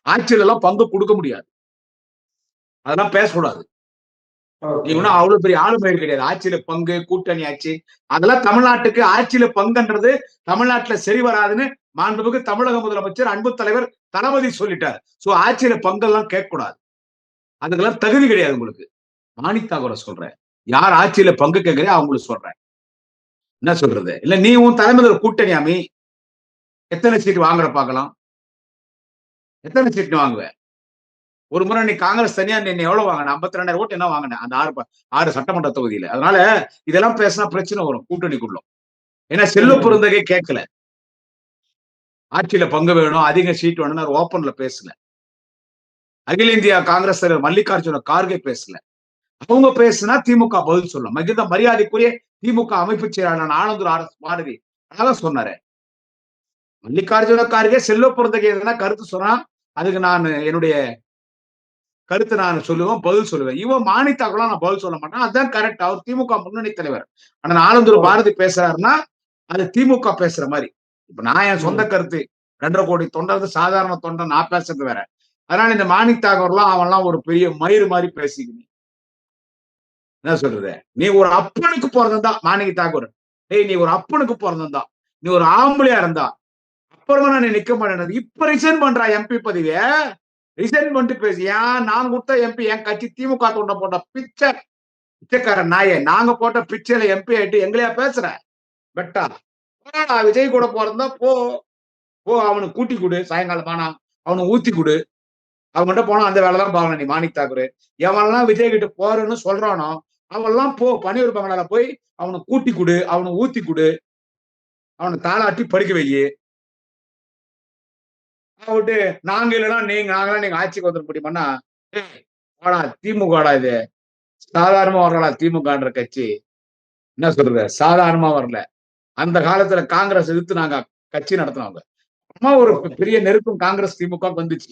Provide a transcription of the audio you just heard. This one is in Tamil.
ஆட்சியில எல்லாம் பங்கு கொடுக்க முடியாது. அதெல்லாம் பேசக்கூடாது. நீ ஒன்னும் அவ்வளவு பெரிய ஆளுமை கிடையாது. ஆட்சியில பங்கு, கூட்டணி ஆட்சி, அதெல்லாம் தமிழ்நாட்டுக்கு ஆட்சியில பங்குன்றது தமிழ்நாட்டுல சரி வராதுன்னு மாண்புமிகு தமிழக முதலமைச்சர் அன்பு தலைவர் தளபதி சொல்லிட்டார். சோ ஆட்சியில பங்கெல்லாம் கேட்க கூடாது. அதுக்கெல்லாம் தகுதி கிடையாது உங்களுக்கு. மாணித்தாகுர சொல்றேன். யார் ஆட்சியில பங்கு கேட்கிறே அவங்களுக்கு சொல்றேன். என்ன சொல்றது? இல்ல நீ உன் தலைமையில கூட்டணி அமி, எத்தனை சீட் வாங்குற பாக்கலாம்? எத்தனை சீட் வாங்குவ? ஒரு முறை நீ காங்கிரஸ் தனியா நீ எவ்வளவு வாங்கின? 52,000 ஓட்டு என்ன வாங்கின அந்த 6 சட்டமன்ற தொகுதியில. அதனால இதெல்லாம் பேசினா பிரச்சனை வரும் கூட்டணிக்குள்ள. ஏன்னா செல்வ பெருந்தகை கேட்கல. ஆட்சியில பங்கு வேணும், அதிக சீட் வேணும்னு ஓப்பன்ல பேசல. அகில இந்திய காங்கிரஸ் தலைவர் மல்லிகார்ஜுன கார்கே பேசல. அவங்க பேசினா திமுக பதில் சொல்லும். மிகுந்த மரியாதைக்குரிய திமுக அமைப்பு செயலாளர் ஆனந்தூர் ஆர்.எஸ். பாரதி அதான் சொன்னாரு. மல்லிகார்ஜுன கார்கே செல்வ பெருந்தகை எதனா கருத்து சொன்னா அதுக்கு நான் என்னுடைய கருத்து நான் சொல்லுவேன், பதில் சொல்லுவேன். இவன் மாணித்தாக்குலாம் நான் பதில் சொல்ல மாட்டேன். அதுதான் கரெக்ட். அவர் திமுக முன்னணி தலைவர். ஆனா ஆனந்தூர் பாரதி பேசுறாருன்னா அது திமுக பேசுற மாதிரி. இப்ப நான் என் சொந்த கருத்து 2.5 கோடி தொண்டர் சாதாரண தொண்டர் நான் பேசுறது வேற. அதனால இந்த மாணித்தாகர்லாம் அவன்லாம் ஒரு பெரிய மயிறு மாதிரி பேசிக்கணும். என்ன சொல்றது? நீ ஒரு அப்பனுக்கு பிறந்தா மாணிக்க தாக்கூர். டேய் நீ ஒரு அப்பனுக்கு பிறந்தா, நீ ஒரு ஆம்பளையா இருந்தா அப்புறமா நான் நிக்க மாட்டேன். இப்ப ரிசைன் பண்றா எம்பி பதவிய. ரிசைன் பண்ணிட்டு பேசு. ஏன் நான் கொடுத்த எம்பி என் கட்சி திமுக தொண்ட போட்ட பிச்சைக்கார நாயே. நாங்க போட்ட பிச்சையில எம்பி ஆயிட்டு எங்களையா பேசுற? பெட்டா விஜய் கூட போறதா போ போ அவனுக்கு கூட்டி கொடு. சாயங்காலம் ஆனா அவனுக்கு ஊத்தி கொடு. அவன்கிட்ட போனா அந்த வேலை தான் பாக்கணும். நீ மாணிக் தாக்கூர் எவன்லாம் விஜய் கிட்ட போறேன்னு சொல்றானோ அவன்லாம் போ பனியூர் பங்களால போய் அவனுக்கு கூட்டி கொடு, அவனுக்கு ஊத்தி கொடு, அவனை தாளாட்டி படிக்க வை. விட்டு நாங்க இல்லைன்னா நீங்க ஆட்சிக்கு வந்துட முடியுமாண்ணா? திமுகடா இது சாதாரணமா வரலா. திமுகன்ற கட்சி என்ன சொல்றது? சாதாரணமா வரல. அந்த காலத்துல காங்கிரஸ் எதிர்த்து நாங்க கட்சி நடத்தினவங்க. ஒரு பெரிய நெருக்கம் காங்கிரஸ் திமுக வந்துச்சு.